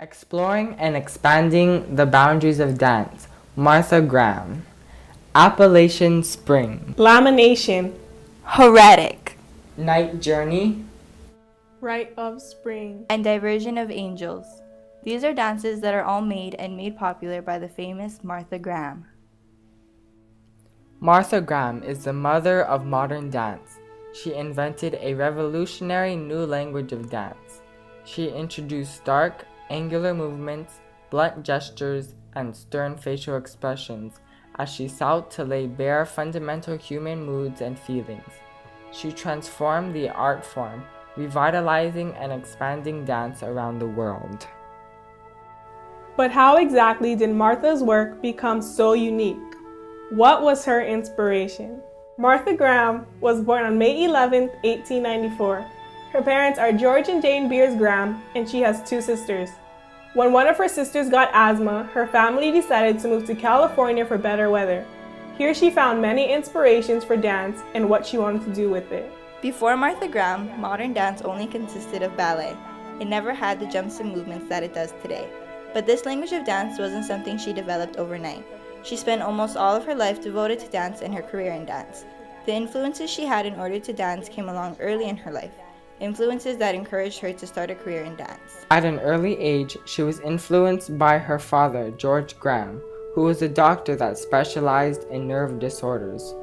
Exploring and expanding the boundaries of dance, Martha Graham. Appalachian Spring. Lamination, Heretic, Night Journey. rite of spring, and Diversion of Angels. These are dances that are all made and made popular by the famous Martha Graham. Martha Graham is the mother of modern dance. She invented a revolutionary new language of dance. She introduced stark, angular movements, blunt gestures, and stern facial expressions as she sought to lay bare fundamental human moods and feelings. She transformed the art form, revitalizing and expanding dance around the world. But how exactly did Martha's work become so unique? What was her inspiration? Martha Graham was born on May 11, 1894. Her parents are George and Jane Beers Graham, and she has two sisters. When one of her sisters got asthma, her family decided to move to California for better weather. Here she found many inspirations for dance and what she wanted to do with it. Before Martha Graham, modern dance only consisted of ballet. It never had the jumps and movements that it does today. But this language of dance wasn't something she developed overnight. She spent almost all of her life devoted to dance and her career in dance. The influences she had in order to dance came along early in her life, influences that encouraged her to start a career in dance. At an early age, she was influenced by her father, George Graham, who was a doctor that specialized in nerve disorders.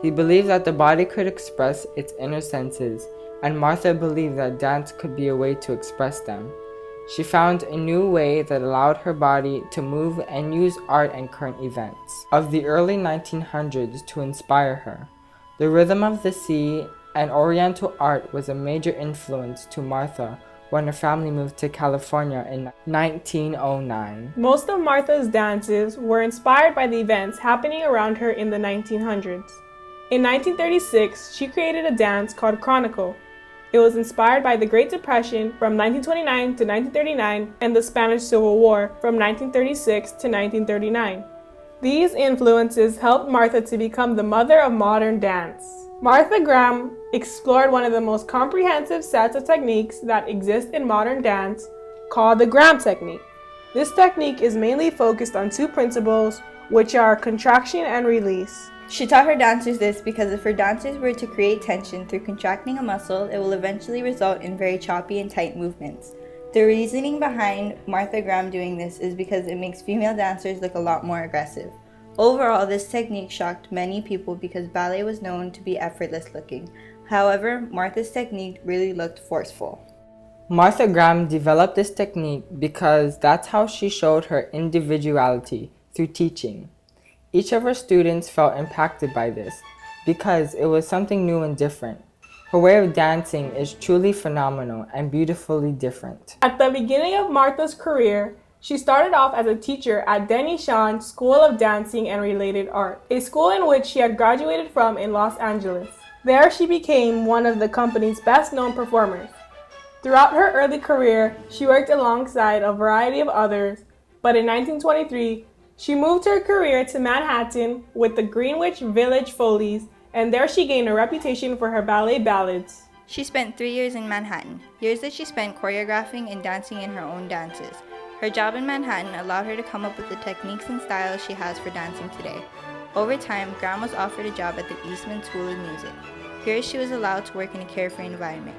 He believed that the body could express its inner senses, and Martha believed that dance could be a way to express them. She found a new way that allowed her body to move and use art and current events of the early 1900s to inspire her. The rhythm of the sea and Oriental art was a major influence to Martha when her family moved to California in 1909. Most of Martha's dances were inspired by the events happening around her in the 1900s. In 1936, she created a dance called Chronicle. It was inspired by the Great Depression from 1929 to 1939 and the Spanish Civil War from 1936 to 1939. These influences helped Martha to become the mother of modern dance. Martha Graham explored one of the most comprehensive sets of techniques that exist in modern dance, called the Graham technique. This technique is mainly focused on two principles, which are contraction and release. She taught her dancers this because if her dancers were to create tension through contracting a muscle, it will eventually result in very choppy and tight movements. The reasoning behind Martha Graham doing this is because it makes female dancers look a lot more aggressive. Overall, this technique shocked many people because ballet was known to be effortless looking. However, Martha's technique really looked forceful. Martha Graham developed this technique because that's how she showed her individuality, through teaching. Each of her students felt impacted by this because it was something new and different. Her way of dancing is truly phenomenal and beautifully different. At the beginning of Martha's career, she started off as a teacher at Denny Shan School of Dancing and Related Art, a school in which she had graduated from in Los Angeles. There she became one of the company's best-known performers. Throughout her early career, she worked alongside a variety of others, but in 1923, she moved her career to Manhattan with the Greenwich Village Follies, and there she gained a reputation for her ballet ballads. She spent 3 years in Manhattan, years that she spent choreographing and dancing in her own dances. Her job in Manhattan allowed her to come up with the techniques and styles she has for dancing today. Over time, Graham was offered a job at the Eastman School of Music. Here she was allowed to work in a carefree environment.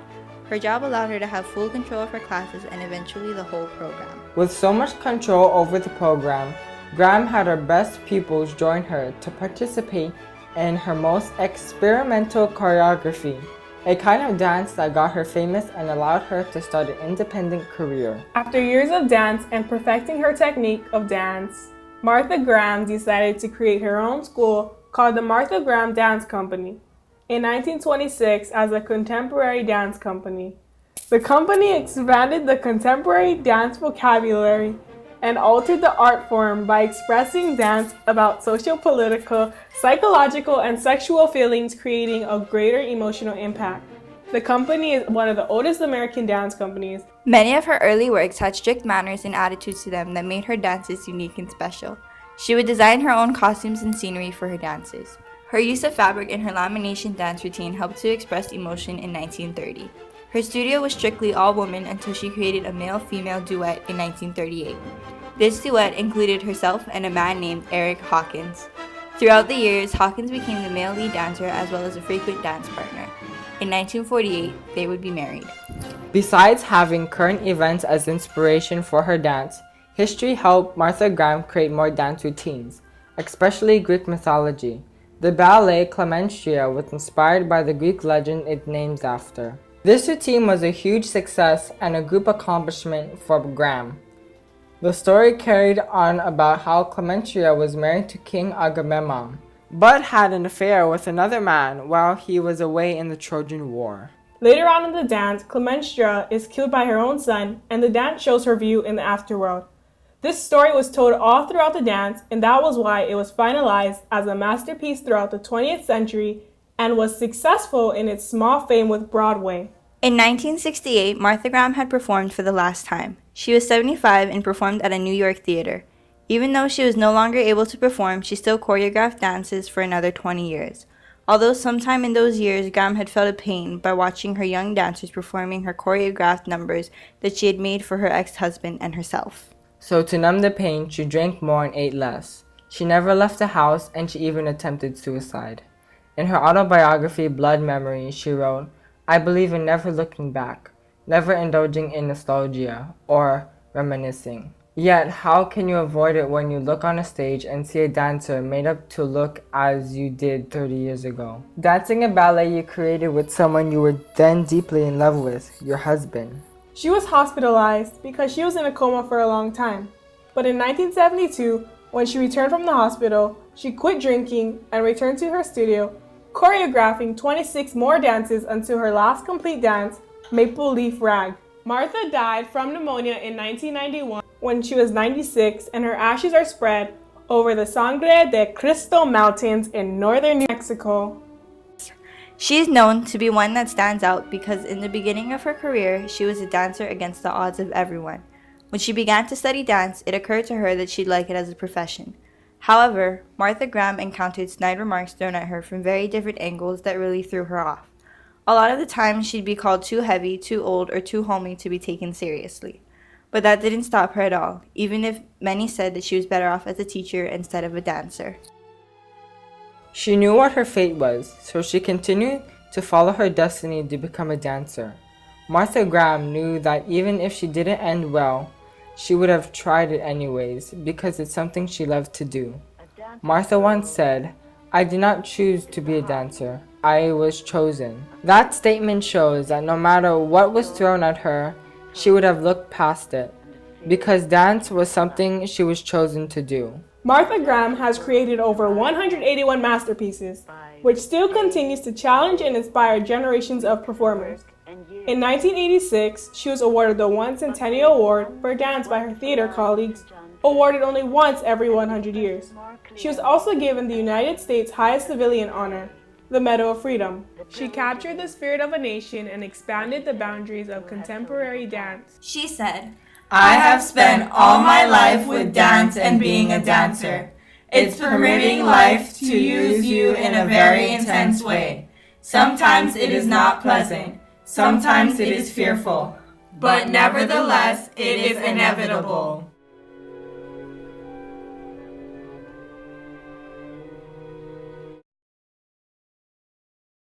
Her job allowed her to have full control of her classes and eventually the whole program. With so much control over the program, Graham had her best pupils join her to participate in her most experimental choreography, a kind of dance that got her famous and allowed her to start an independent career. After years of dance and perfecting her technique of dance, Martha Graham decided to create her own school called the Martha Graham Dance Company in 1926 as a contemporary dance company. The company expanded the contemporary dance vocabulary and altered the art form by expressing dance about social, political, psychological, and sexual feelings, creating a greater emotional impact. The company is one of the oldest American dance companies. Many of her early works had strict manners and attitudes to them that made her dances unique and special. She would design her own costumes and scenery for her dances. Her use of fabric in her lamination dance routine helped to express emotion in 1930. Her studio was strictly all women until she created a male-female duet in 1938. This duet included herself and a man named Eric Hawkins. Throughout the years, Hawkins became the male lead dancer as well as a frequent dance partner. In 1948, they would be married. Besides having current events as inspiration for her dance, history helped Martha Graham create more dance routines, especially Greek mythology. The ballet Clementia was inspired by the Greek legend it names after. This routine was a huge success and a group accomplishment for Graham. The story carried on about how Clementia was married to King Agamemnon, but had an affair with another man while he was away in the Trojan War. Later on in the dance, Clementia is killed by her own son, and the dance shows her view in the afterworld. This story was told all throughout the dance, and that was why it was finalized as a masterpiece throughout the 20th century and was successful in its small fame with Broadway. In 1968, Martha Graham had performed for the last time. She was 75 and performed at a New York theater. Even though she was no longer able to perform, she still choreographed dances for another 20 years. Although sometime in those years, Graham had felt a pain by watching her young dancers performing her choreographed numbers that she had made for her ex-husband and herself. So to numb the pain, she drank more and ate less. She never left the house, and she even attempted suicide. In her autobiography, Blood Memory, she wrote, "I believe in never looking back, never indulging in nostalgia or reminiscing. Yet, how can you avoid it when you look on a stage and see a dancer made up to look as you did 30 years ago? Dancing a ballet you created with someone you were then deeply in love with, your husband." She was hospitalized because she was in a coma for a long time. But in 1972, when she returned from the hospital, she quit drinking and returned to her studio, choreographing 26 more dances until her last complete dance, Maple Leaf Rag. Martha died from pneumonia in 1991 when she was 96, and her ashes are spread over the Sangre de Cristo Mountains in northern New Mexico. She is known to be one that stands out because in the beginning of her career, she was a dancer against the odds of everyone. When she began to study dance, it occurred to her that she'd like it as a profession. However, Martha Graham encountered snide remarks thrown at her from very different angles that really threw her off. A lot of the time, she'd be called too heavy, too old, or too homely to be taken seriously. But that didn't stop her at all, even if many said that she was better off as a teacher instead of a dancer. She knew what her fate was, so she continued to follow her destiny to become a dancer. Martha Graham knew that even if she didn't end well, she would have tried it anyways, because it's something she loved to do. Martha once said, "I did not choose to be a dancer. I was chosen." That statement shows that no matter what was thrown at her, she would have looked past it, because dance was something she was chosen to do. Martha Graham has created over 181 masterpieces, which still continues to challenge and inspire generations of performers. In 1986, she was awarded the One Centennial Award for dance by her theater colleagues, awarded only once every 100 years. She was also given the United States' highest civilian honor, the Medal of Freedom. She captured the spirit of a nation and expanded the boundaries of contemporary dance. She said, "I have spent all my life with dance and being a dancer. It's permitting life to use you in a very intense way. Sometimes it is not pleasant. Sometimes it is fearful. But nevertheless, it is inevitable."